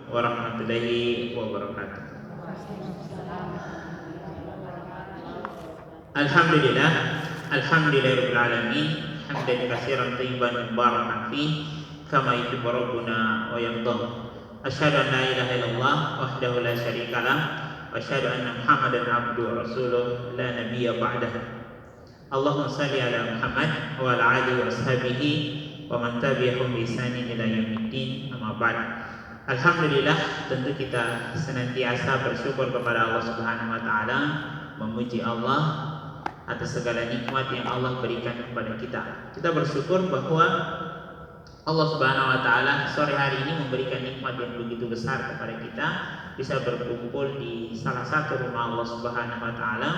warahmatullahi wabarakatuh. Alhamdulillah, alhamdulillahirabbil alamin, hamdan katsiran thayyiban mubarakan fi kama yuhibbu rabbuna wa yarda. Asyhadu an la ilaha illallah wahdahu la syarikalah wa asyhadu anna Muhammadan abduhu wa rasuluh la nabiyya ba'dah. Allahumma shalli ala Muhammad wa ala alihi wa ashabihi wa man tabi'ahum bi ihsanin ila yaumiddin, amma ba'd. Alhamdulillah, tentu kita senantiasa bersyukur kepada Allah Subhanahu wa taala, memuji Allah atas segala nikmat yang Allah berikan kepada kita. Kita bersyukur bahwa Allah Subhanahu wa taala sore hari ini memberikan nikmat yang begitu besar kepada kita, bisa berkumpul di salah satu rumah Allah Subhanahu wa taala,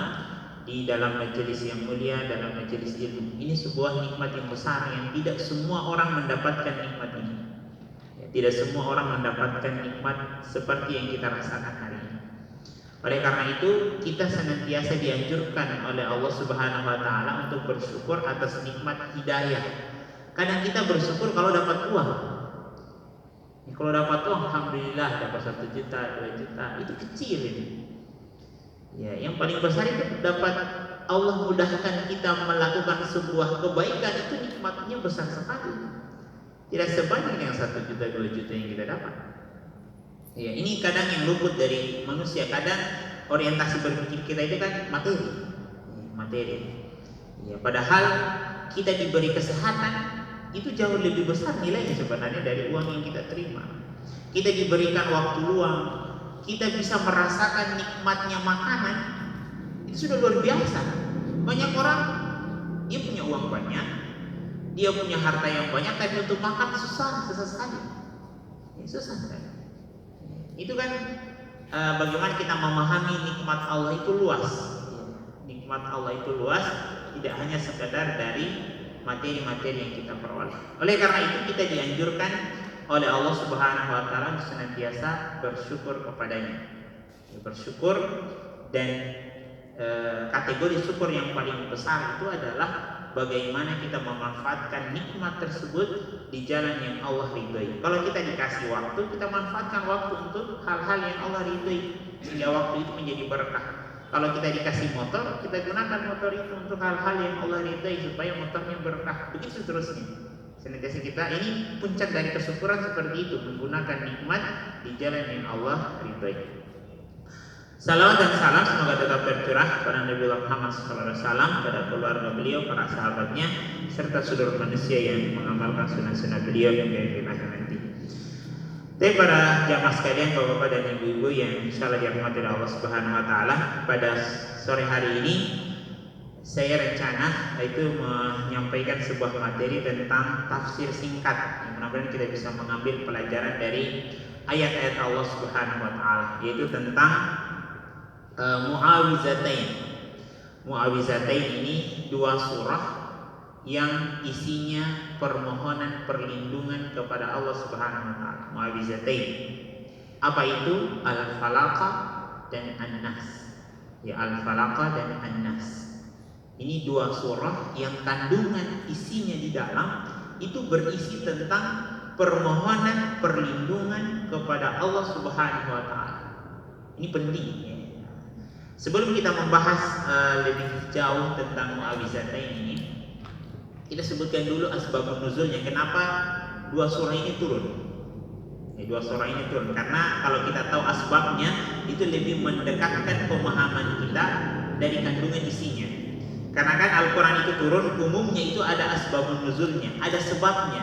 di dalam majelis yang mulia, dalam majelis ilmu. Ini sebuah nikmat yang besar yang tidak semua orang mendapatkan nikmat ini. Tidak semua orang mendapatkan nikmat seperti yang kita rasakan hari ini. Oleh karena itu, kita senantiasa dianjurkan oleh Allah Subhanahu wa taala untuk bersyukur atas nikmat hidayah. Kadang kita bersyukur kalau dapat uang. Kalau dapat uang, alhamdulillah, dapat 1 juta, 2 juta, itu kecil ini. Ya, yang paling besar itu dapat Allah mudahkan kita melakukan sebuah kebaikan, itu nikmatnya besar sekali. Tidak sebanyak yang 1 juta, 2 juta yang kita dapat. Ya, ini kadang yang luput dari manusia. Kadang orientasi berpikir kita itu kan materi. Ya, padahal kita diberi kesehatan itu jauh lebih besar nilainya sebenarnya dari uang yang kita terima. Kita diberikan waktu luang, kita bisa merasakan nikmatnya makanan, itu sudah luar biasa. Banyak orang dia punya uang banyak, dia punya harta yang banyak, tapi untuk makan susah sekali. Ya, susah sekali. Itu kan bagaimana kita memahami nikmat Allah itu luas. Nikmat Allah itu luas, tidak hanya sekedar dari materi-materi yang kita peroleh. Oleh karena itu kita dianjurkan oleh Allah Subhanahu wa taala senantiasa bersyukur kepadanya. Bersyukur, dan kategori syukur yang paling besar itu adalah bagaimana kita memanfaatkan nikmat tersebut di jalan yang Allah ridhoi. Kalau kita dikasih waktu, kita manfaatkan waktu untuk hal-hal yang Allah ridhoi, sehingga waktu itu menjadi berkah. Kalau kita dikasih motor, kita gunakan motor itu untuk hal-hal yang Allah ridhoi supaya motornya berkah. Begitu seterusnya. Senantiasa kita, ini puncak dari kesyukuran seperti itu, menggunakan nikmat di jalan yang Allah ridhoi. Salawat dan salam semoga tetap tercurah kepada Nabi Muhammad SAW, pada keluarga beliau, para sahabatnya, serta seluruh manusia yang mengamalkan sunnah-sunnah beliau hingga akhir nanti. Tapi para jamaah sekalian, bapak-bapak dan ibu-ibu yang insyaallah dirahmati Allah Subhanahu wa taala, pada sore hari ini saya rencana itu menyampaikan sebuah materi tentang tafsir singkat yang mudah-mudahan kita bisa mengambil pelajaran dari ayat-ayat Allah Subhanahu wa taala, yaitu tentang Mu'awizatain. Mu'awizatain ini 2 surah yang isinya permohonan perlindungan kepada Allah Subhanahu wa taala. Mu'awizatain. Apa itu? Al-Falaq dan An-Nas. Ya, Al-Falaq dan An-Nas. Ini 2 surah yang kandungan isinya di dalam itu berisi tentang permohonan perlindungan kepada Allah Subhanahu wa taala. Ini penting ya. Sebelum kita membahas lebih jauh tentang Mu'awizatain ini, kita sebutkan dulu asbabun nuzulnya. Kenapa 2 surah ini turun? 2 surah ini turun karena kalau kita tahu asbabnya, itu lebih mendekatkan pemahaman kita dari kandungan isinya. Karena kan Al-Quran itu turun, umumnya itu ada asbabun nuzulnya, ada sebabnya.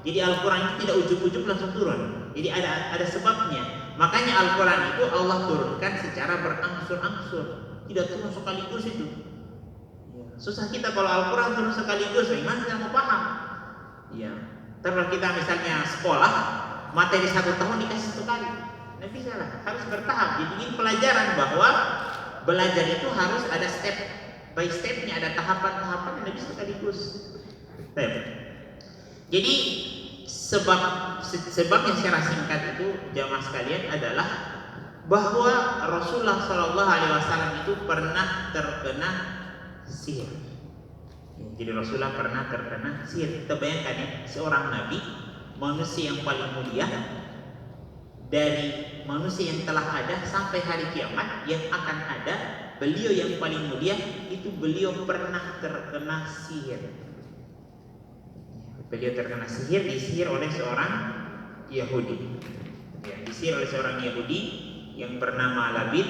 Jadi Al-Quran itu tidak ujuk-ujuk langsung turun. Jadi ada sebabnya. Makanya Al-Quran itu Allah turunkan secara berangsur-angsur, tidak turun sekaligus itu. Susah kita kalau Al-Quran turun sekaligus, bagaimana kita mau paham? Ya. Terus kita misalnya sekolah, materi 1 tahun dikasih 1 kali, nggak bisa lah, harus bertahap. Jadi ini pelajaran bahwa belajar itu harus ada step by stepnya, ada tahapan-tahapan yang nggak bisa sekaligus. Jadi sebabnya secara singkat itu jamaah sekalian adalah bahwa Rasulullah Shallallahu Alaihi Wasallam itu pernah terkena sihir. Jadi Rasulullah pernah terkena sihir. Kita bayangkan ya, seorang nabi, manusia yang paling mulia, dari manusia yang telah ada sampai hari kiamat yang akan ada, beliau yang paling mulia itu beliau pernah terkena sihir. Beliau terkena sihir, disihir oleh seorang Yahudi. Ya, disihir oleh seorang Yahudi yang bernama Labid.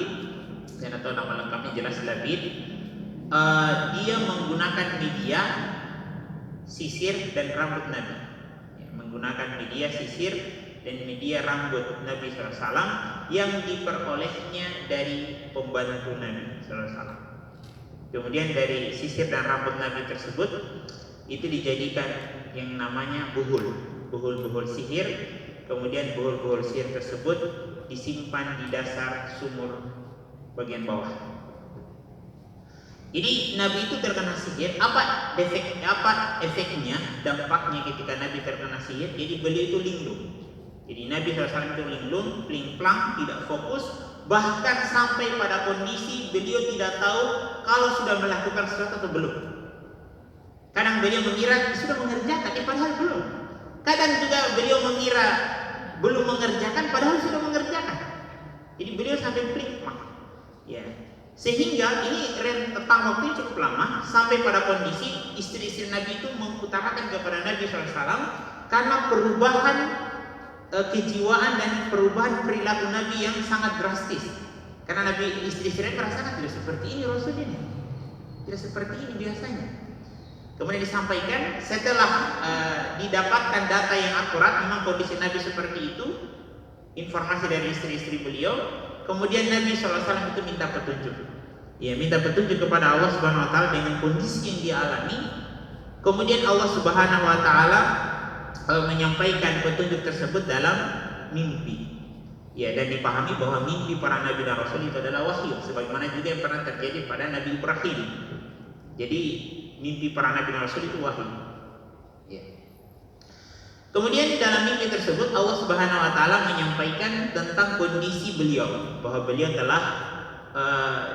Saya tahu nama lengkapnya jelas Labid. Dia menggunakan media sisir dan rambut Nabi. Ya, menggunakan media sisir dan media rambut Nabi SAW yang diperolehnya dari pembantu Nabi SAW. Kemudian dari sisir dan rambut Nabi tersebut itu dijadikan yang namanya buhul sihir. Kemudian buhul sihir tersebut disimpan di dasar sumur bagian bawah. Jadi Nabi itu terkena sihir. Apa efeknya, dampaknya ketika Nabi terkena sihir? Jadi beliau itu linglung. Jadi Nabi SAW itu linglung, pling-plang, tidak fokus, bahkan sampai pada kondisi beliau tidak tahu kalau sudah melakukan sesuatu atau belum. Kadang beliau mengira sudah mengerjakan, padahal belum. Kadang juga beliau mengira belum mengerjakan, padahal sudah mengerjakan. Jadi beliau sampai pling-plang. Ya. Sehingga ini rentang waktu cukup lama sampai pada kondisi istri-istri Nabi itu mengutarakan kepada Nabi SAW karena perubahan kejiwaan dan perubahan perilaku Nabi yang sangat drastis. Karena Nabi istri-istri merasakan tidak seperti ini Rasulullah, tidak seperti ini biasanya. Kemudian disampaikan setelah didapatkan data yang akurat memang kondisi Nabi seperti itu, informasi dari istri-istri beliau. Kemudian Nabi SAW itu minta petunjuk. Ya, minta petunjuk kepada Allah Subhanahu wa taala dengan kondisi yang dia alami. Kemudian Allah Subhanahu wa taala menyampaikan petunjuk tersebut dalam mimpi. Ya, dan dipahami bahwa mimpi para nabi dan rasul itu adalah wahyu, sebagaimana juga yang pernah terjadi pada Nabi Ibrahim. Jadi mimpi para nabi dan rasul itu wahyu. Ya. Kemudian dalam mimpi tersebut Allah Subhanahu wa taala menyampaikan tentang kondisi beliau, bahwa beliau telah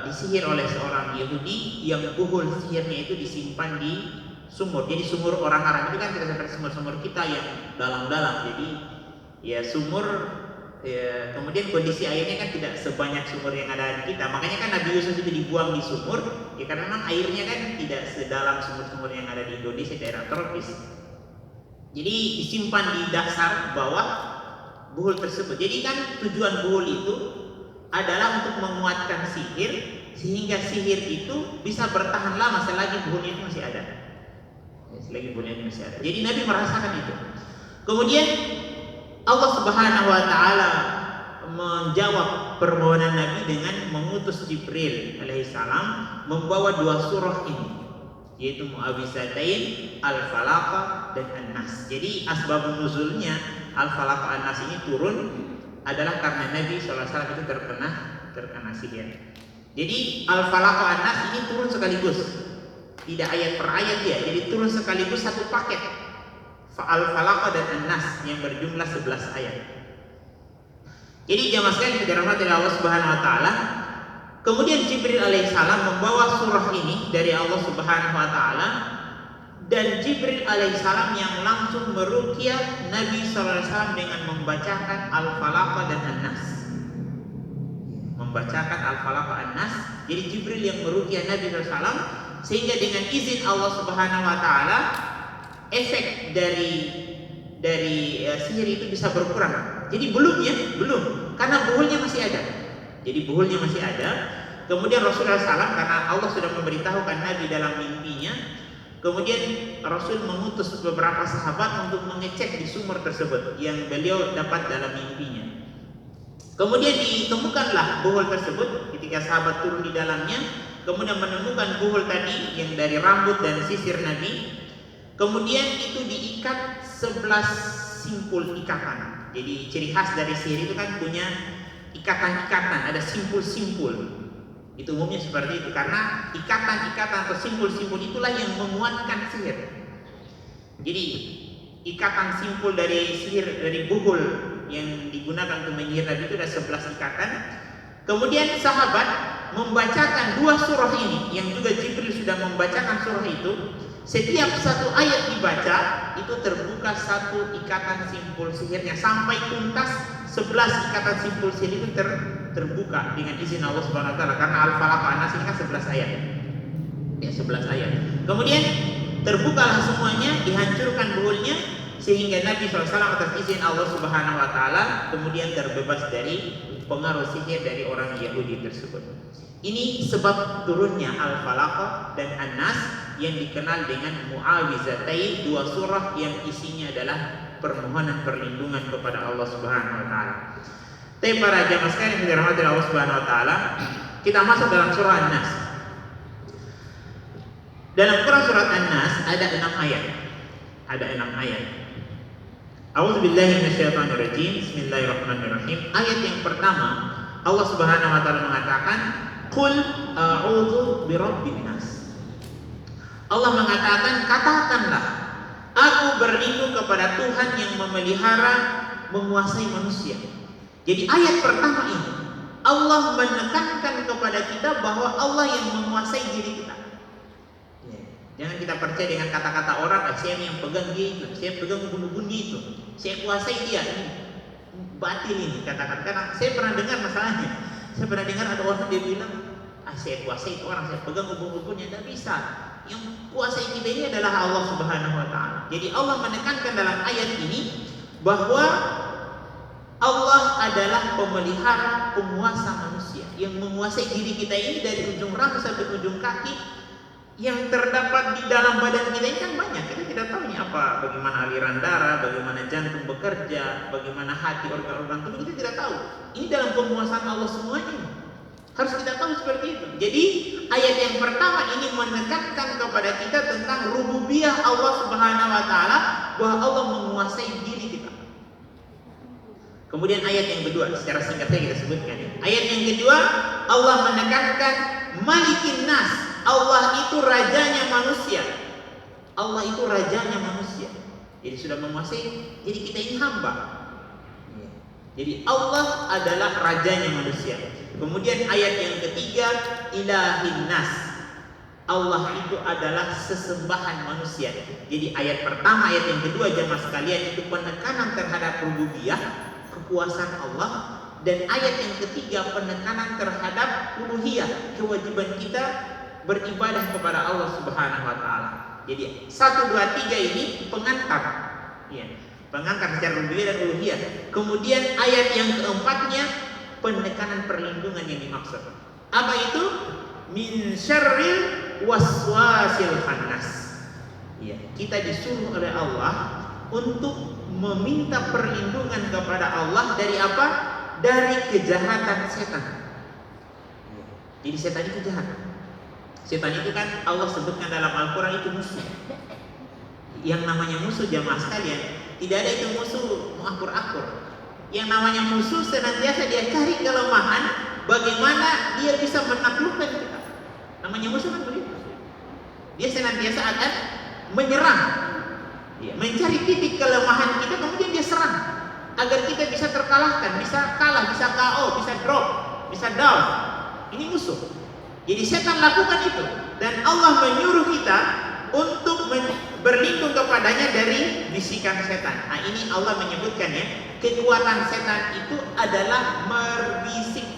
disihir oleh seorang Yahudi yang buhul sihirnya itu disimpan di sumur. Jadi sumur orang Arab itu kan tidak seperti sumur-sumur kita yang dalam-dalam. Jadi ya sumur ya, kemudian kondisi airnya kan tidak sebanyak sumur yang ada di kita. Makanya kan Nabi Yusuf itu dibuang di sumur ya karena memang airnya kan tidak sedalam sumur-sumur yang ada di Indonesia daerah tropis. Jadi disimpan di dasar bawah buhul tersebut. Jadi kan tujuan buhul itu adalah untuk menguatkan sihir sehingga sihir itu bisa bertahan lama selagi buhulnya itu masih ada. Selagi buhulnya itu masih ada. Jadi Nabi merasakan itu. Kemudian Allah Subhanahu wa taala menjawab permohonan Nabi dengan mengutus Jibril alaihissalam membawa dua surah ini, yaitu Mu'awwizatain, Al-Falaq dan An-Nas. Jadi asbabun nuzulnya Al-Falaq An-Nas ini turun adalah karena Nabi SAW itu terkena sihir. Jadi Al-Falaq An-Nas ini turun sekaligus, tidak ayat per ayat ya. Jadi turun sekaligus satu paket. Al-Falaq dan An-Nas yang berjumlah 11 ayat. Jadi jamaah sekalian dirahmati Allah Subhanahu wa taala. Kemudian Jibril alaihissalam membawa surah ini dari Allah Subhanahu wa taala, dan Jibril alaihissalam yang langsung meruqyah Nabi sallallahu alaihi wasallam dengan membacakan Al-Falaq dan An-Nas. Membacakan Al-Falaq An-Nas. Jadi Jibril yang meruqyah Nabi sallallahu alaihi wasallam sehingga dengan izin Allah Subhanahu wa taala efek dari sihir itu bisa berkurang. Jadi belum karena buhulnya masih ada. Jadi buhulnya masih ada. Kemudian Rasulullah SAW karena Allah sudah memberitahukan Nabi dalam mimpinya, kemudian Rasul mengutus beberapa sahabat untuk mengecek di sumur tersebut yang beliau dapat dalam mimpinya. Kemudian ditemukanlah buhul tersebut ketika sahabat turun di dalamnya, kemudian menemukan buhul tadi yang dari rambut dan sisir Nabi. Kemudian itu diikat 11 simpul ikatan. Jadi ciri khas dari sihir itu kan punya ikatan-ikatan, ada simpul-simpul. Itu umumnya seperti itu karena ikatan-ikatan atau simpul-simpul itulah yang menguatkan sihir. Jadi ikatan simpul dari sihir dari buhul yang digunakan untuk menyihir Nabi itu ada 11 ikatan. Kemudian sahabat membacakan dua surah ini yang juga Jibril sudah membacakan surah itu. Setiap satu ayat dibaca itu terbuka satu ikatan simpul sihirnya sampai tuntas 11 ikatan simpul sil itu terbuka dengan izin Allah Subhanahu wa taala, karena Al-Falaq An-Nas ini kan 11 ayat. Ya, 11 ayat. Kemudian terbukalah semuanya, dihancurkan buhulnya, sehingga Nabi SAW atas izin Allah Subhanahu wa taala kemudian terbebas dari pengaruh sihir dari orang Yahudi tersebut. Ini sebab turunnya Al-Falaq dan An-Nas yang dikenal dengan Mu'awizatain, dua surah yang isinya adalah permohonan perlindungan kepada Allah Subhanahu wa taala. Tapi para jamaah sekalian yang dirahmati Allah Subhanahu wa taala, kita masuk dalam surah An-Nas. Dalam Quran surat An-Nas ada 6 ayat. Ada 6 ayat. A'udzubillahi minasyaitonirrajim. Bismillahirrahmanirrahim. Ayat yang pertama, Allah Subhanahu wa taala mengatakan, "Qul a'udzu birabbin nas." Allah mengatakan, katakanlah, aku berlindung kepada Tuhan yang memelihara, menguasai manusia. Jadi ayat pertama ini Allah menekankan kepada kita bahwa Allah yang menguasai diri kita. Jangan kita percaya dengan kata-kata orang, saya yang pegang dia itu, saya pegang bunuh-bunuh itu, saya kuasai dia. Ini batil ini kata-kata. Karena saya pernah dengar masalahnya. Saya pernah dengar ada orang dia bilang, saya kuasai itu orang, saya pegang bunuh-bunuhnya. Tidak bisa. Yang kuasai kita ini adalah Allah Subhanahu wa taala. Jadi Allah menekankan dalam ayat ini bahwa Allah adalah pemelihara, penguasa manusia yang menguasai diri kita ini dari ujung rambut sampai ujung kaki. Yang terdapat di dalam badan kita ini kan banyak. Kita tidak tahu ini apa, bagaimana aliran darah, bagaimana jantung bekerja, bagaimana hati, organ-organ tubuh, kita tidak tahu. Ini dalam penguasaan Allah semuanya. Harus kita tahu seperti itu. Jadi ayat yang pertama ini menekankan kepada kita tentang rububiyah Allah Subhanahu wa taala, bahwa Allah menguasai diri kita. Kemudian ayat yang kedua, secara singkatnya kita sebutkan. Ayat yang kedua, Allah menekankan Malikin Nas. Allah itu rajanya manusia. Allah itu rajanya manusia. Jadi sudah menguasai. Jadi kita ini hamba. Jadi Allah adalah rajanya manusia. Kemudian ayat yang ketiga, Ilahin Nas. Allah itu adalah sesembahan manusia. Jadi ayat pertama, ayat yang kedua jamaah sekalian itu penekanan terhadap rububiyah, kekuasaan Allah. Dan ayat yang ketiga penekanan terhadap uluhiyah, kewajiban kita beribadah kepada Allah Subhanahu wa taala. Jadi 1, 2, 3 ini pengantar. Ya, pengantar secara rububiyah dan uluhiyah. Kemudian ayat yang keempatnya penekanan perlindungan yang dimaksud. Apa itu? Min syarril waswasil khannas. Ya, kita disuruh oleh Allah untuk meminta perlindungan kepada Allah dari apa? Dari kejahatan setan. Jadi setan itu jahat. Setan itu kan Allah sebutkan dalam Al-Quran itu musuh. Yang namanya musuh jamaah sekalian, tidak ada itu musuh akur-akur. Yang namanya musuh senantiasa dia cari kelemahan, bagaimana dia bisa menaklukkan kita. Namanya musuh kan begitu. Dia senantiasa akan menyerang, mencari titik kelemahan kita, kemudian dia serang agar kita bisa terkalahkan, bisa kalah, bisa KO, bisa drop, bisa down. Ini musuh. Jadi setan lakukan itu, dan Allah menyuruh kita untuk berlindung kepadanya dari bisikan setan. Nah, ini Allah menyebutkan ya, kekuatan setan itu adalah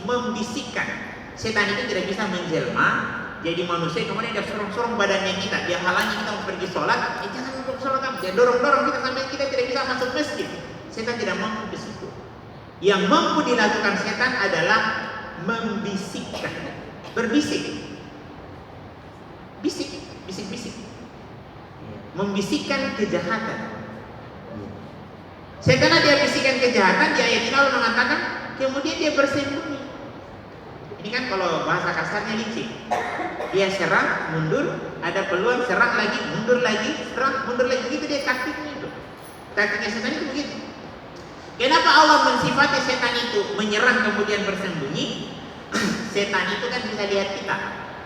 membisikkan. Setan itu tidak bisa menjelma jadi manusia kemudian dia sorong-sorong badannya kita, dia halangi kita mau pergi sholat, jangan untuk sholat kamu, dia dorong-dorong kita sampai kita tidak bisa masuk masjid. Setan tidak mampu di situ. Yang mampu dilakukan setan adalah membisikkan, berbisik, bisik, membisikkan kejahatan. Setelah dia bisikkan kejahatan, di ayat ini Allah mengatakan, kemudian dia bersembunyi. Ini kan kalau bahasa kasarnya licik. Dia serang, mundur, ada peluang, serang lagi, mundur lagi, serang, mundur lagi. Begitu dia taktiknya itu. Taktiknya setan itu begitu. Kenapa Allah mensifati setan itu menyerang kemudian bersembunyi? Setan itu kan bisa lihat kita.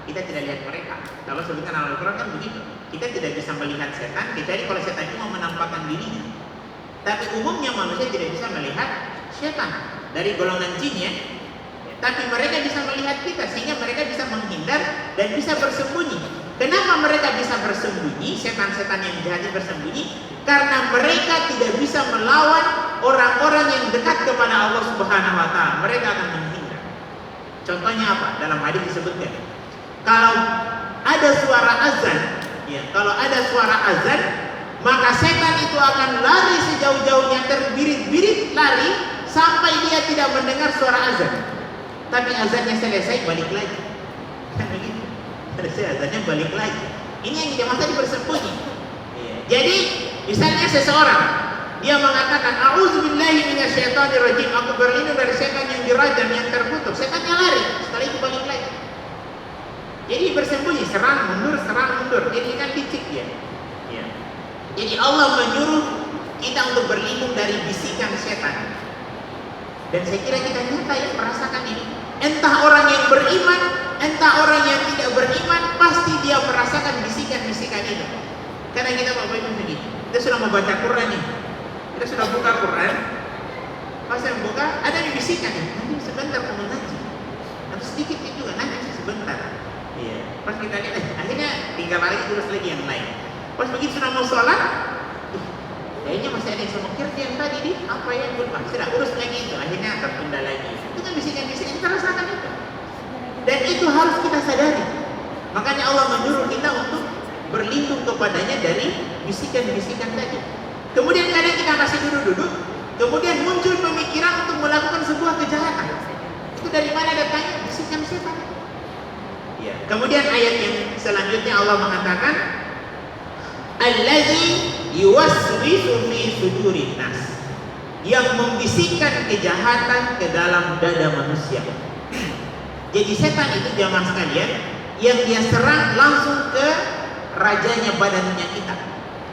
Kita tidak lihat mereka. Kalau sebutkan Al-Quran kan begitu. Kita tidak bisa melihat setan, kecuali kalau setan itu mau menampakkan dirinya. Tapi umumnya manusia tidak bisa melihat setan dari golongan jin ya. Tapi mereka bisa melihat kita, sehingga mereka bisa menghindar dan bisa bersembunyi. Kenapa mereka bisa bersembunyi? Setan-setan yang jahat ini bersembunyi karena mereka tidak bisa melawan orang-orang yang dekat kepada Allah Subhanahu wa taala. Mereka akan menghindar. Contohnya apa? Dalam hadis disebutkan, kalau ada suara azan, ya, kalau ada suara azan, maka setan itu akan lari sejauh-jauhnya, terbirit-birit lari sampai dia tidak mendengar suara azan. Tapi azannya selesai, balik lagi. Kan begitu. Selesai azannya, balik lagi. Ini yang kita maksud bersembunyi. Ya. Jadi, misalnya seseorang dia mengatakan, "A'udzubillahi minasyaitonirrajim." Aku berlindung dari setan yang dirajam, yang terkutuk. Setannya lari, setelah itu balik lagi. Jadi bersembunyi, serang mundur. Jadi kan licik ya. Ya. Jadi Allah menyuruh kita untuk berlindung dari bisikan setan. Dan saya kira kita nyata ya merasakan ini. Entah orang yang beriman, entah orang yang tidak beriman, pasti dia merasakan bisikan-bisikan itu. Karena kita Bapak Ibu begini, kita sudah membaca Quran nih, kita sudah buka Quran, pas yang buka ada yang bisikan nih, nanti sebentar kamu ngaji, atau sedikit juga nanti sebentar. Iya. Pas kita lihat, akhirnya tinggal lagi terus lagi yang lain. Pas begitu sudah mau sholat, kayaknya masih ada yang sama kerja yang tadi nih, apa yang belum, sudah urus lagi itu, akhirnya tertunda lagi. Itu kan bisikan-bisikan, kita rasakan itu. Dan itu harus kita sadari. Makanya Allah menyuruh kita untuk berlindung kepadanya dari bisikan-bisikan tadi. Kemudian kadang kita masih duduk-duduk, kemudian muncul pemikiran untuk melakukan sebuah kejahatan. Itu dari mana datangnya? Bisikan setan. Ya. Kemudian ayat yang selanjutnya Allah mengatakan, allazi yuwaswisu fi sudurin nas, yang membisikkan kejahatan ke dalam dada manusia. Jadi setan itu jamaah sekalian, yang dia serang langsung ke rajanya badannya kita.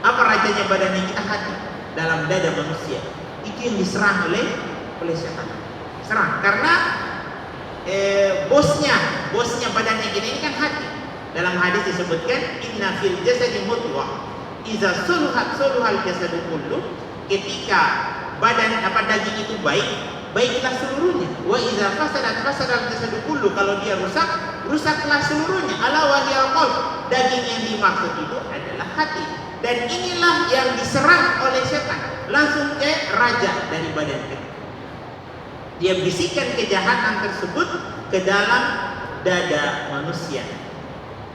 Apa rajanya badannya kita? Hati, dalam dada manusia. Itu yang diserang oleh setan. Serang karena bosnya badannya kita ini kan hati. Dalam hadis disebutkan, inna fil jasadi mudghah iza suluhat suluhal jasadu kullu. Ketika daging itu baiklah seluruhnya. Wa iza fasadat fasadal jasadu kullu. Kalau dia rusaklah seluruhnya. Ala wahyal qalb. Daging yang dimaksud itu adalah hati. Dan inilah yang diserang oleh setan, langsung ke raja dari badan kita. Dia bisikan kejahatan tersebut ke dalam dada manusia.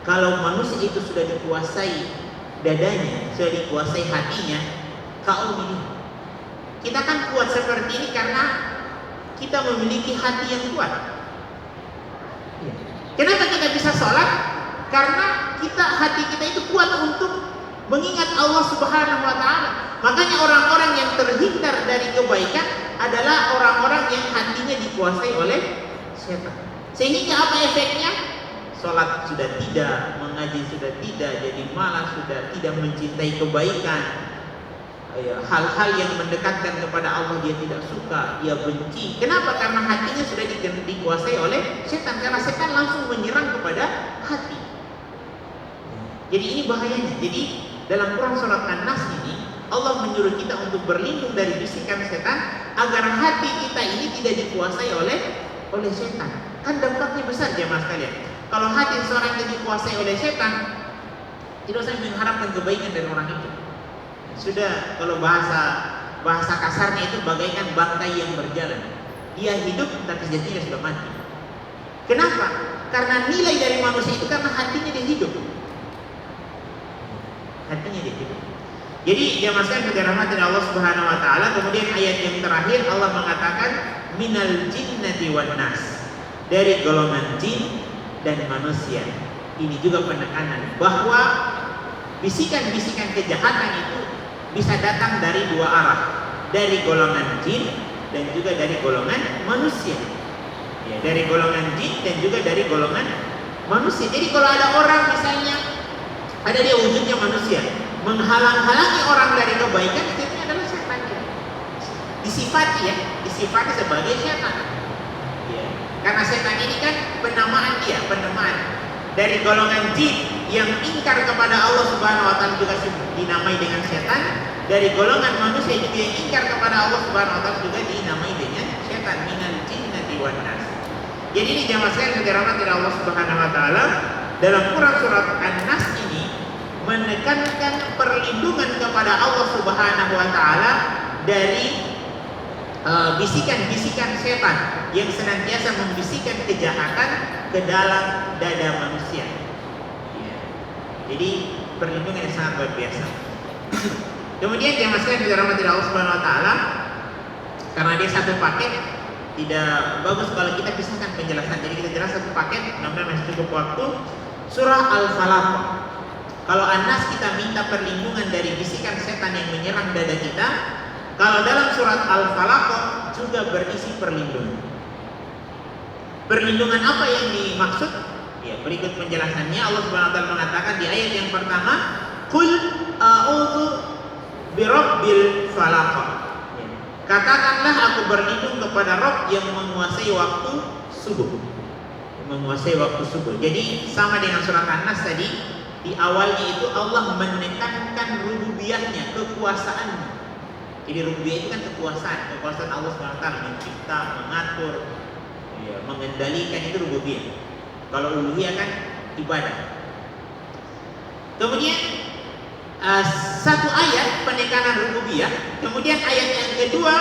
Kalau manusia itu sudah dikuasai dadanya, sudah dikuasai hatinya, kaum ini. Kita kan kuat seperti ini karena kita memiliki hati yang kuat. Kenapa kita bisa sholat? Karena hati kita itu kuat untuk mengingat Allah Subhanahu wa taala. Makanya orang-orang yang terhindar dari kebaikan adalah orang-orang yang hatinya dikuasai oleh setan. Sehingga apa efeknya? Sholat sudah tidak, mengaji sudah tidak, jadi malas, sudah tidak mencintai kebaikan. Hal-hal yang mendekatkan kepada Allah dia tidak suka, dia benci. Kenapa? Karena hatinya sudah dikuasai oleh setan. Karena setan langsung menyerang kepada hati. Jadi ini bahayanya. Jadi dalam Quran surat An-Nas ini Allah menyuruh kita untuk berlindung dari bisikan setan agar hati kita ini tidak dikuasai oleh setan. Kan dampaknya besar jemaah sekalian. Kalau hati seorang yang dikuasai oleh setan, tidak usah mengharapkan kebaikan dari orang itu. Sudah, kalau bahasa kasarnya itu bagaikan bangkai yang berjalan. Dia hidup tapi sejatinya sudah mati. Kenapa? Karena nilai dari manusia itu karena hatinya dia hidup. Hatinya dia hidup. Jadi jamaah sekalian dirahmati Allah Subhanahu wa taala. Kemudian ayat yang terakhir Allah mengatakan minal jinnati wan nas, dari golongan jin dan manusia. Ini juga penekanan bahwa bisikan-bisikan kejahatan itu bisa datang dari dua arah, dari golongan jin dan juga dari golongan manusia. Ya, dari golongan jin dan juga dari golongan manusia. Jadi kalau ada orang misalnya ada dia wujudnya manusia, menghalang-halangi orang dari kebaikan, itu adalah setan. Disifati sebagai setan. Ya. Karena setan ini kan penamaan dari golongan jin yang ingkar kepada Allah Subhanahu wa taala juga dinamai dengan setan. Dari golongan manusia juga yang ingkar kepada Allah Subhanahu wa taala juga dinamai dengan setan. Minal jinnati wan nas. Jadi ini jamaah sekalian yang dirahmati Allah Subhanahu wa taala, dalam Quran surat An-Nas ini menekankan perlindungan kepada Allah Subhanahu wa taala dari bisikan-bisikan setan yang senantiasa membisikkan kejahatan ke dalam dada manusia. Ya. Jadi perlindungan yang sangat luar biasa. Kemudian yang masih dirahmati Allah Subhanahu wa taala, karena dia satu paket, tidak bagus kalau kita pisahkan penjelasan. Jadi kita jelas satu paket, mudah-mudahan masih cukup waktu. Surah Al-Falaq. Kalau An-Nas kita minta perlindungan dari bisikan setan yang menyerang dada kita. Kalau dalam surat Al-Falaq juga berisi perlindungan. Perlindungan apa yang dimaksud? Ya, berikut penjelasannya. Allah Subhanahu wa taala mengatakan di ayat yang pertama, "Qul a'udzu birabbil falaq." Ya. Katakanlah aku berlindung kepada Rabb yang menguasai waktu subuh. Menguasai waktu subuh. Jadi sama dengan surat An-Nas tadi, di awalnya itu Allah menekankan rububiyahnya, kekuasaannya. Jadi rububiyah itu kan kekuasaan Allah SWT, mencipta, mengatur, ya, mengendalikan, itu rububiyah. Kalau uluhiyah kan ibadah. Kemudian satu ayat penekanan rububiyah, kemudian ayat yang kedua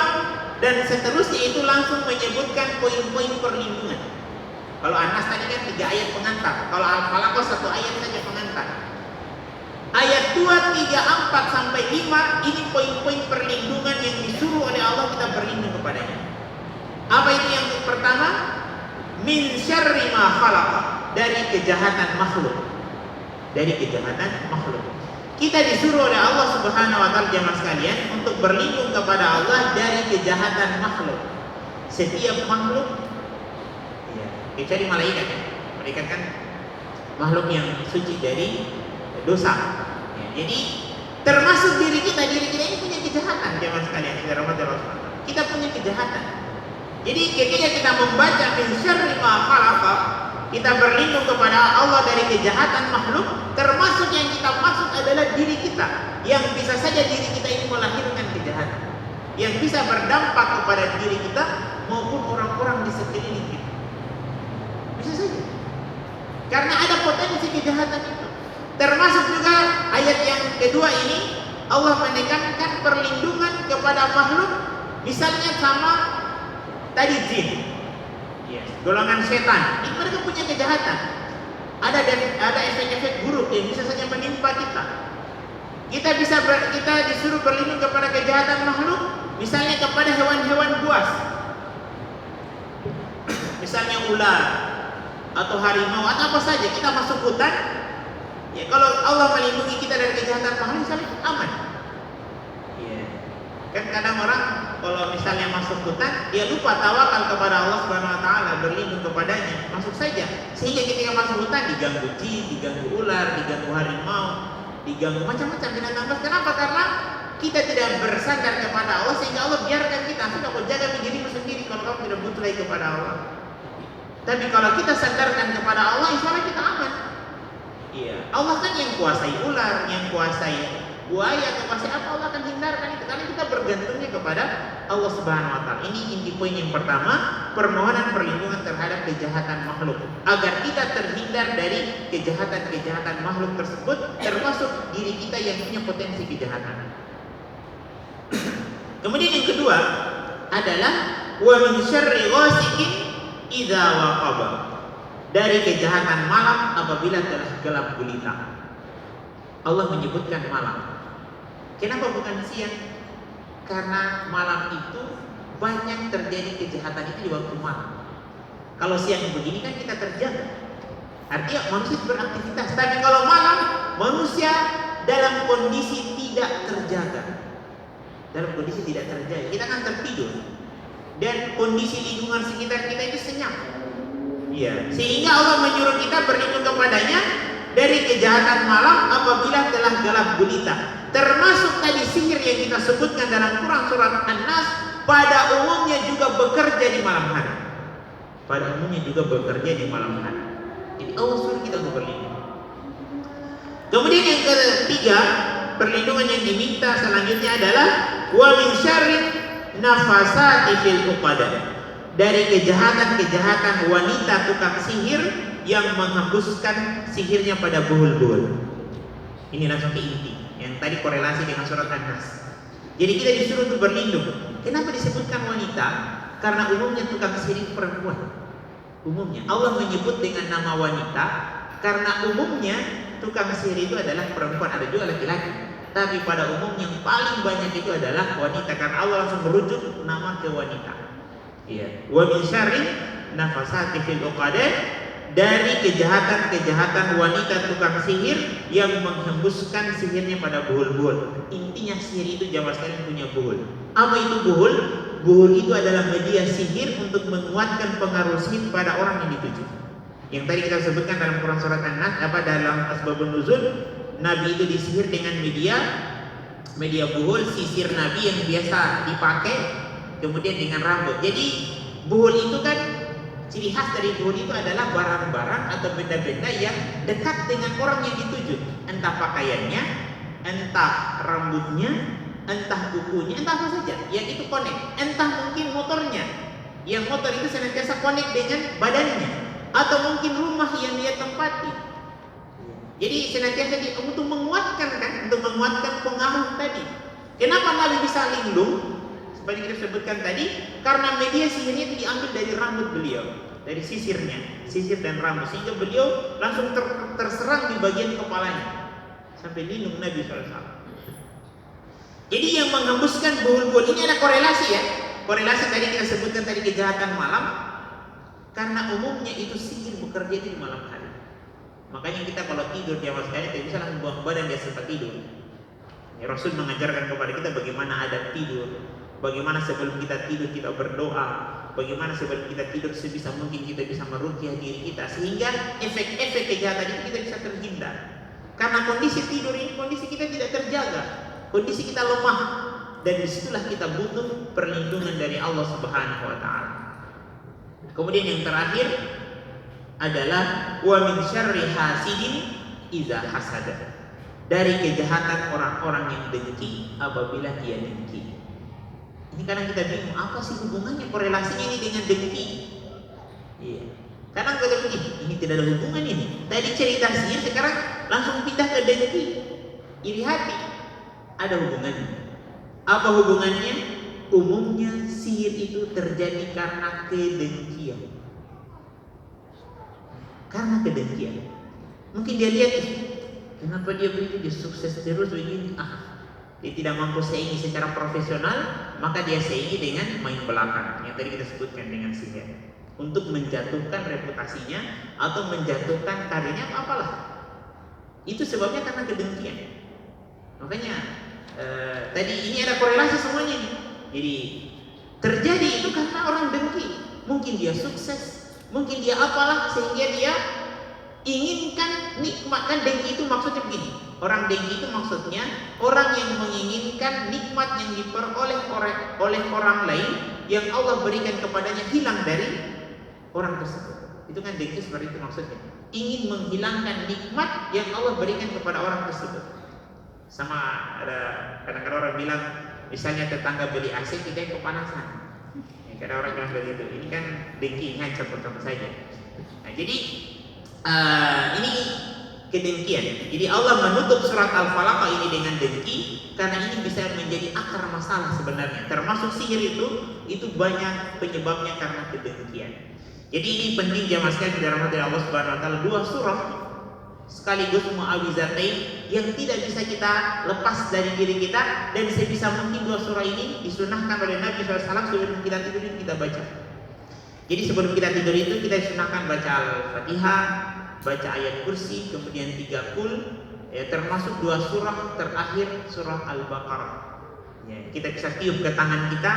dan seterusnya itu langsung menyebutkan poin-poin perlindungan. Kalau An-Nas tadi kan 3 ayat pengantar, kalau Al-Falaq 1 ayat saja pengantar. Ayat 2, 3, 4 sampai 5 ini poin-poin perlindungan yang disuruh oleh Allah kita berlindung kepadanya. Apa itu yang pertama? Min syarri ma khalaq, dari kejahatan makhluk. Dari kejahatan makhluk. Kita disuruh oleh Allah Subhanahu wa taala jemaah sekalian untuk berlindung kepada Allah dari kejahatan makhluk. Setiap makhluk, ya, kecuali malaikat. Malaikat kan makhluk yang suci dari dosa. Ya, jadi termasuk diri kita ini punya kejahatan jemaah sekalian. Kita punya kejahatan. Jadi ketika kita membaca min syarri ma khalaq, kita berlindung kepada Allah dari kejahatan makhluk, termasuk yang kita maksud adalah diri kita, yang bisa saja diri kita ini melahirkan kejahatan, yang bisa berdampak kepada diri kita maupun orang-orang di sekeliling kita. Bisa saja. Karena ada potensi kejahatan itu. Termasuk juga ayat yang kedua ini Allah menekankan perlindungan kepada makhluk, misalnya sama tadi jin, yes, golongan setan. Ini mereka punya kejahatan. Ada efek-efek buruk yang bisa saja menimpa kita. Kita disuruh berlindung kepada kejahatan makhluk, misalnya kepada hewan-hewan buas, misalnya ular atau harimau atau apa saja. Kita masuk hutan. Ya, kalau Allah melindungi kita dari kejahatan makhluk, misalnya aman. Ya. Kan kadang orang kalau misalnya masuk hutan, dia lupa tawakal kepada Allah Subhanahu wa taala, berlindung kepadanya, masuk saja. Sehingga ketika masuk hutan diganggu jin, diganggu ular, diganggu harimau, diganggu macam-macam binatang buas. Kenapa? Karena kita tidak bersandar kepada Allah, sehingga Allah biarkan kita. Sudah kau jaga dirimu sendiri kalau kamu tidak butuh lagi kepada Allah. Tapi kalau kita sandarkan kepada Allah, insya Allah kita aman. Iya, Allah kan yang kuasai ular, yang kuasai buaya, yang kuasai apa, Allah akan hindarkan itu karena kita bergantungnya kepada Allah Subhanahu wa taala. Ini inti poin yang pertama, permohonan perlindungan terhadap kejahatan makhluk agar kita terhindar dari kejahatan-kejahatan makhluk tersebut, termasuk diri kita yang punya potensi kejahatan. Kemudian yang kedua adalah wa min syarri ghasiqin idza waqaba, dari kejahatan malam apabila telah gelap gulita. Allah menyebutkan malam. Kenapa bukan siang? Karena malam itu banyak terjadi kejahatan itu di waktu malam. Kalau siang begini kan kita terjaga, artinya manusia beraktivitas. Tapi kalau malam, manusia dalam kondisi tidak terjaga. Dalam kondisi tidak terjaga, kita kan tertidur. Dan kondisi lingkungan sekitar kita itu senyap. Ya, sehingga Allah menyuruh kita berlindung kepadanya dari kejahatan malam apabila telah gelap gulita. Termasuk tadi sihir yang kita sebutkan dalam Quran surat An-Nas, pada umumnya juga bekerja di malam hari. Pada umumnya juga bekerja di malam hari. Jadi Allah suruh kita untuk berlindung. Kemudian yang ketiga, perlindungan yang diminta selanjutnya adalah wa min syarri nafasati fil uqad, dari kejahatan-kejahatan wanita tukang sihir yang menghembuskan sihirnya pada buhul-buhul. Ini langsung ke inti yang tadi korelasi dengan surat An-Nas. Jadi kita disuruh untuk berlindung. Kenapa disebutkan wanita? Karena umumnya tukang sihir itu perempuan. Umumnya Allah menyebut dengan nama wanita karena umumnya tukang sihir itu adalah perempuan, ada juga laki-laki. Tapi pada umumnya yang paling banyak itu adalah wanita karena Allah langsung merujuk nama ke wanita. Iya. Wa min syarri nafasati fil uqadah, dari kejahatan-kejahatan wanita tukang sihir yang menghembuskan sihirnya pada buhul-buhul. Intinya sihir itu jamaah sekalian punya buhul. Apa itu buhul? Buhul itu adalah media sihir untuk menguatkan pengaruh sihir pada orang yang dituju. Yang tadi kita sebutkan dalam Quran surat An-Nas, dalam Asbabun Nuzul, Nabi itu disihir dengan media buhul, sisir Nabi yang biasa dipakai, kemudian dengan rambut. Jadi buhul itu kan, ciri khas dari buhul itu adalah barang-barang atau benda-benda yang dekat dengan orang yang dituju. Entah pakaiannya, entah rambutnya, entah kukunya, entah apa saja yang itu connect. Entah mungkin motornya, yang motor itu senantiasa connect dengan badannya, atau mungkin rumah yang dia tempati. Jadi senantiasa untuk menguatkan untuk menguatkan pengaruh tadi. Kenapa Nabi bisa lindung? Seperti kita sebutkan tadi, karena media sihirnya itu diambil dari rambut beliau, dari sisir dan rambut, sehingga beliau langsung terserang di bagian kepalanya, sampai lindung Nabi SAW. Jadi yang menghembuskan buhul-buhul ini ada korelasi ya. Korelasi tadi kita sebutkan tadi kejahatan malam, karena umumnya itu sihir bekerja di malam hari. Makanya kita kalau tidur jamaah sekalian tidak bisa langsung buang badan di atas tempat tidur. Ya, Rasul mengajarkan kepada kita bagaimana adab tidur, bagaimana sebelum kita tidur kita berdoa, bagaimana sebelum kita tidur sebisa mungkin kita bisa meruqyah diri kita sehingga efek-efek kejahatan itu kita bisa terhindar. Karena kondisi tidur ini kondisi kita tidak terjaga, kondisi kita lemah, dan disitulah kita butuh perlindungan dari Allah Subhanahu Wa Taala. Kemudian yang terakhir adalah wa min syarri hasidin idza hasada, dari kejahatan orang-orang yang dengki apabila dia dengki. Ini kadang kita bingung, apa sih hubungannya korelasinya ini dengan dengki? Iya. Kadang kita begini, ini tidak ada hubungan ini. Tadi cerita sihir, sekarang langsung pindah ke dengki, iri hati. Ada hubungannya. Apa hubungannya? Umumnya sihir itu terjadi karena kedengkian. Karena kedengkian. Mungkin dia lihat, kenapa dia begini, dia sukses terus begini. Dia tidak mampu saingi secara profesional, maka dia saingi dengan main belakang yang tadi kita sebutkan dengan sihir, untuk menjatuhkan reputasinya atau menjatuhkan karirnya, apalah. Itu sebabnya karena kedengkian. Makanya tadi ini ada korelasi semuanya nih. Jadi terjadi itu karena orang dengki. Mungkin dia sukses, mungkin dia apalah, sehingga dia inginkan nikmat. Kan dengki itu maksudnya begini, orang dengki itu maksudnya orang yang menginginkan nikmat yang diperoleh oleh orang lain yang Allah berikan kepadanya hilang dari orang tersebut. Itu kan dengki seperti itu maksudnya, ingin menghilangkan nikmat yang Allah berikan kepada orang tersebut. Sama ada kadang-kadang orang bilang, misalnya tetangga beli AC, kita yang kepanasan. Kadang orang bilang begitu. Ini kan dengki, campur-campur saja. Nah, jadi ini kedengkian. Jadi Allah menutup surat Al-Falaq ini dengan dengki karena ini bisa menjadi akar masalah sebenarnya. Termasuk sihir itu banyak penyebabnya karena kedengkian. Jadi ini penting jamaah sekalian dirahmati Allah Subhanahu Wa Taala. Dua surah sekaligus mu'awizatain yang tidak bisa kita lepas dari diri kita, dan sebisa mungkin dua surah ini disunahkan oleh Nabi SAW sebelum kita tidur kita baca. Jadi sebelum kita tidur itu kita disunahkan baca Al-Fatihah, baca ayat kursi, kemudian 3 qul, ya, termasuk dua surah terakhir surah Al-Baqarah. Ya, kita bisa tiup ke tangan kita,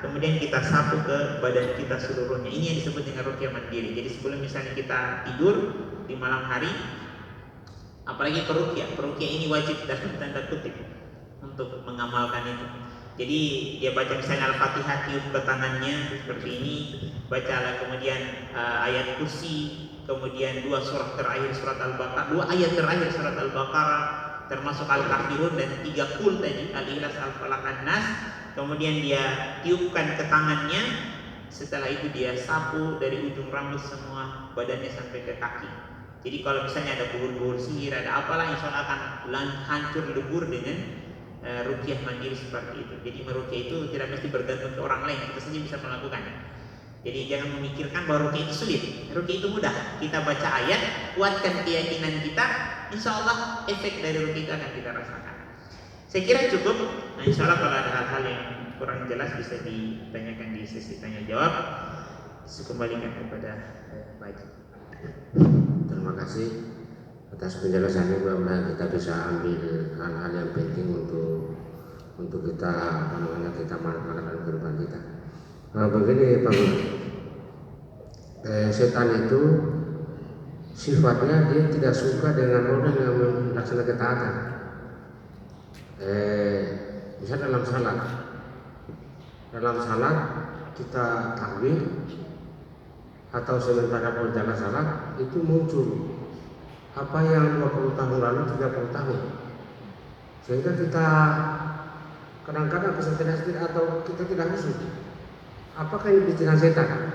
kemudian kita sapu ke badan kita seluruhnya. Ini yang disebut dengan ruqyah mandiri. Jadi sebelum misalnya kita tidur di malam hari, apalagi peruqyah ini wajib dalam tanda kutip untuk mengamalkan itu. Jadi dia baca misalnya Al-Fatihah, tiup ke tangannya seperti ini, bacalah kemudian ayat kursi, kemudian dua surah terakhir surat Al-Baqarah, dua ayat terakhir surat Al-Baqarah, termasuk Al-Kafirun, dan 3 qul tadi, Al-Ikhlas, Al-Falaq, An-Nas. Kemudian dia tiupkan ke tangannya, setelah itu dia sapu dari ujung rambut semua badannya sampai ke kaki. Jadi kalau misalnya ada buhur-buhur sihir, ada apalah, insya Allah akan hancur lebur dengan ruqyah mandiri seperti itu. Jadi meruqyah itu tidak mesti bergantung ke orang lain, kita saja bisa melakukannya. Jadi jangan memikirkan bahwa ruqyah itu sulit. Ruqyah itu mudah. Kita baca ayat, kuatkan keyakinan kita, insya Allah efek dari ruqyah itu akan kita rasakan. Saya kira cukup. Nah, insya Allah kalau ada hal-hal yang kurang jelas bisa ditanyakan di sesi tanya jawab. Saya kembalikan kepada Pak Haji. Terima kasih atas penjelasannya. Mudah-mudahan kita bisa ambil hal-hal yang penting untuk kita kita manfaatkan dalam kehidupan kita. Begini Pak Guru, setan itu sifatnya dia tidak suka dengan orang yang melaksanakan ketaatan. Misal dalam salat kita takbir atau sementara berjalan salat itu muncul apa yang 20 tahun lalu 30 tahun, sehingga kita kadang-kadang konsentrasi atau kita tidak khusyuk. Apakah ini bikinan setan?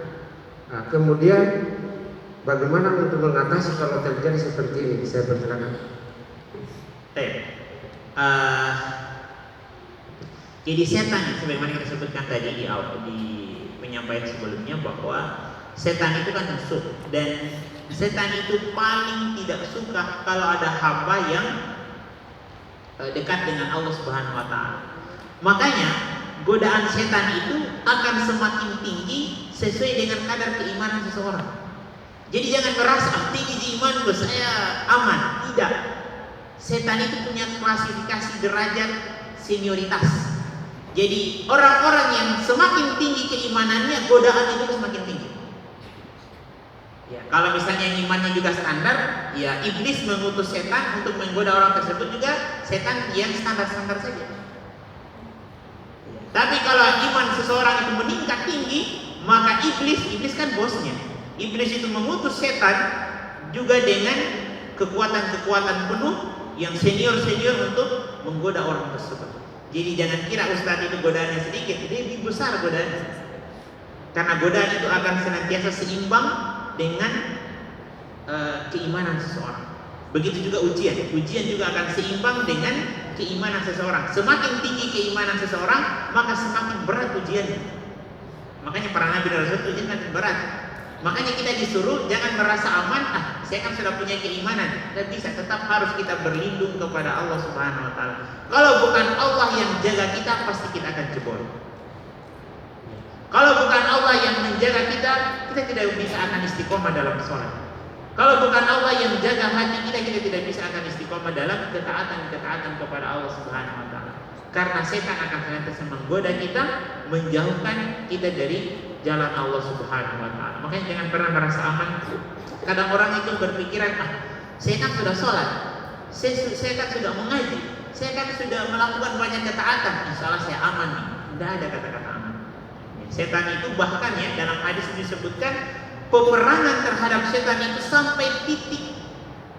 Nah, kemudian bagaimana untuk mengatasi kalau terjadi seperti ini? Saya persilakan. Jadi setan, sebagaimana kita sebutkan tadi di penyampaian sebelumnya, bahwa setan itu kan musuh, dan setan itu paling tidak suka kalau ada hamba yang dekat dengan Allah Subhanahu wa Ta'ala. Makanya godaan setan itu akan semakin tinggi sesuai dengan kadar keimanan seseorang. Jadi jangan merasa tinggi iman saya aman. Tidak. Setan itu punya klasifikasi derajat senioritas. Jadi orang-orang yang semakin tinggi keimanannya, godaan itu semakin tinggi. Ya, kalau misalnya imannya juga standar, ya iblis mengutus setan untuk menggoda orang tersebut juga setan yang standar-standar saja. Ya, tapi kalau iman seseorang itu meningkat tinggi, maka iblis kan bosnya. Iblis itu mengutus setan juga dengan kekuatan-kekuatan penuh yang senior-senior untuk menggoda orang tersebut. Jadi jangan kira ustadz itu godaannya sedikit, dia lebih besar godaannya. Karena godaan itu akan senantiasa seimbang dengan keimanan seseorang. Begitu juga ujian juga akan seimbang dengan keimanan seseorang. Semakin tinggi keimanan seseorang, maka semakin berat ujiannya. Makanya para nabi dan rasul ujian makin berat. Makanya kita disuruh jangan merasa aman, saya kan sudah punya keimanan. Tidak bisa, tetap harus kita berlindung kepada Allah Subhanahu wa Ta'ala. Kalau bukan Allah yang jaga kita, pasti kita akan jebol. Kalau bukan Allah yang menjaga kita tidak bisa akan istiqomah dalam sholat. Kalau bukan Allah yang jaga hati kita tidak bisa akan istiqomah dalam ketaatan kepada Allah Subhanahu wa Ta'ala. Karena setan akan senantiasa menggoda kita, menjauhkan kita dari jalan Allah Subhanahu wa Ta'ala. Makanya jangan pernah merasa aman. Kadang orang itu berpikiran, saya kan sudah sholat, saya kan sudah mengaji, saya kan sudah melakukan banyak ketaatan, insya Allah saya aman nih. Tidak ada kata-kata aman. Setan itu bahkan ya dalam hadis disebutkan peperangan terhadap setan itu sampai titik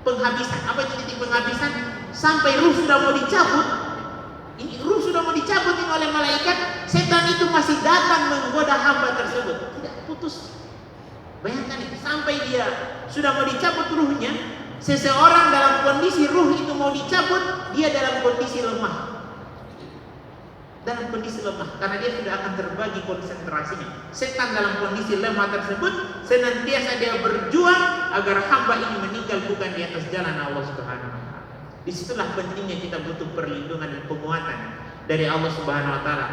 penghabisan. Apa itu titik penghabisan? Sampai ruh sudah mau dicabut. Ini ruh sudah mau dicabut oleh malaikat, setan itu masih datang menggoda hamba tersebut. Tidak putus. Bayangkan itu, sampai dia sudah mau dicabut ruhnya. Seseorang dalam kondisi ruh itu mau dicabut, dia dalam kondisi lemah. Dalam kondisi lemah, karena dia sudah akan terbagi konsentrasinya. Setan dalam kondisi lemah tersebut senantiasa dia berjuang agar hamba ini meninggal bukan di atas jalan Allah Subhanahu wa Ta'ala. Disitulah pentingnya kita butuh perlindungan dan penguatan dari Allah Subhanahu wa Ta'ala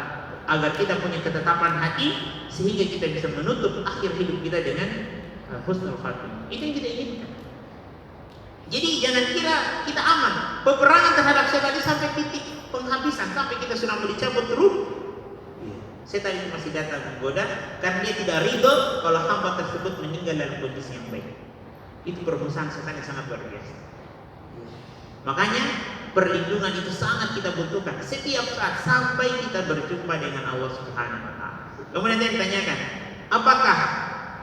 agar kita punya ketetapan hati sehingga kita bisa menutup akhir hidup kita dengan husnul khatimah. Itu yang kita inginkan. Jadi jangan kira kita aman. Peperangan terhadap setan itu sampai titik penghabisan, sampai kita sudah mau dicabut ruh, setan itu masih datang menggoda karena dia tidak ridho kalau hamba tersebut meninggal dalam kondisi yang baik. Itu permusuhan setan yang sangat luar biasa. Makanya perlindungan itu sangat kita butuhkan setiap saat sampai kita berjumpa dengan Allah Subhanahu wa Ta'ala. Kemudian dia ditanyakan, apakah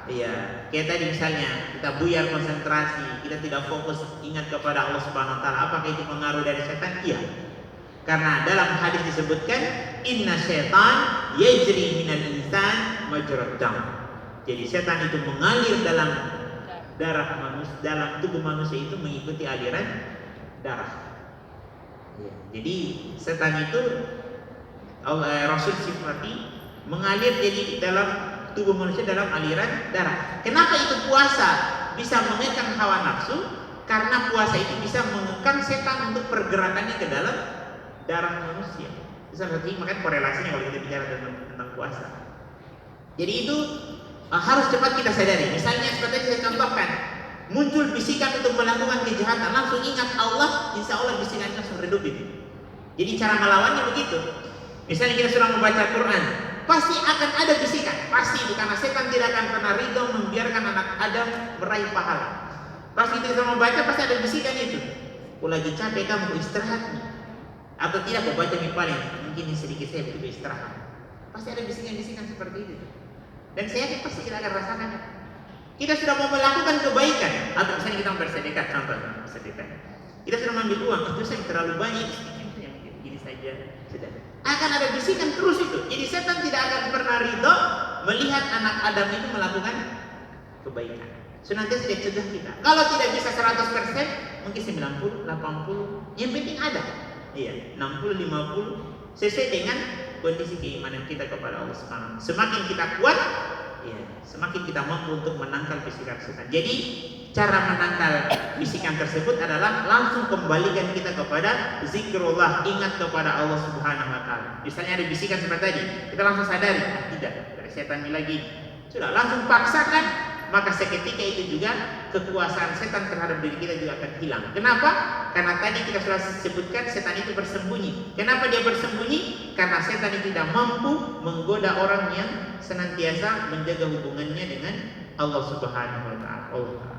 kayak tadi misalnya kita buyar konsentrasi, kita tidak fokus ingat kepada Allah Subhanahu wa Ta'ala, apakah itu pengaruh dari setan? Iya. Karena dalam hadis disebutkan inna syaitan yajri minal insan majrad dam. Jadi setan itu mengalir dalam darah manusia, dalam tubuh manusia itu mengikuti aliran darah. Ya, jadi setan itu Rasul sifati mengalir jadi dalam tubuh manusia dalam aliran darah. Kenapa itu puasa bisa mengekang hawa nafsu? Karena puasa itu bisa mengekang setan untuk pergerakannya ke dalam darah manusia. Bisa berarti makanya korelasinya kalau kita bicara tentang puasa. Jadi itu harus cepat kita sadari. Misalnya seperti saya contohkan, muncul bisikan untuk melakukan kejahatan, langsung ingat Allah, insya Allah bisikan langsung redup itu. Jadi cara melawannya begitu. Misalnya kita sudah membaca Quran, pasti akan ada bisikan, pasti itu, karena setan tidak akan pernah ridho membiarkan anak Adam meraih pahala. Pasti kita membaca pasti ada bisikan itu. Aku lagi capek, kamu istirahat nih. Atau tidak, aku baca paling mungkin sedikit saya butuh istirahat. Pasti ada bisikan-bisikan seperti itu. Dan saya yakin pasti kita akan rasakan. Kita sudah mau melakukan kebaikan, atau misalnya kita mau bersedekah, contoh sedekah. Kita sudah mengambil uang, itu saya terlalu banyak, yang gini saja sudah. Akan ada bisikan terus itu. Jadi setan tidak akan pernah ridho melihat anak Adam itu melakukan kebaikan. Senantiasa dia cegah kita. Kalau tidak bisa 100%, mungkin 90, 80. Yang penting ada. Iya, 60, 50 sesuai dengan kondisi keimanan kita kepada Allah Subhanahu. Semakin kita kuat, ya, semakin kita mampu untuk menangkal bisikan setan. Jadi cara menangkal bisikan tersebut adalah langsung kembalikan kita kepada zikrullah, ingat kepada Allah Subhanahu wa taala. Misalnya ada bisikan seperti tadi, kita langsung sadari, tidak, dari setan lagi. Sudah langsung paksakan, maka seketika itu juga kekuasaan setan terhadap diri kita juga akan hilang. Kenapa? Karena tadi kita sudah sebutkan setan itu bersembunyi. Kenapa dia bersembunyi? Karena setan itu tidak mampu menggoda orang yang senantiasa menjaga hubungannya dengan Allah Subhanahu wa taala.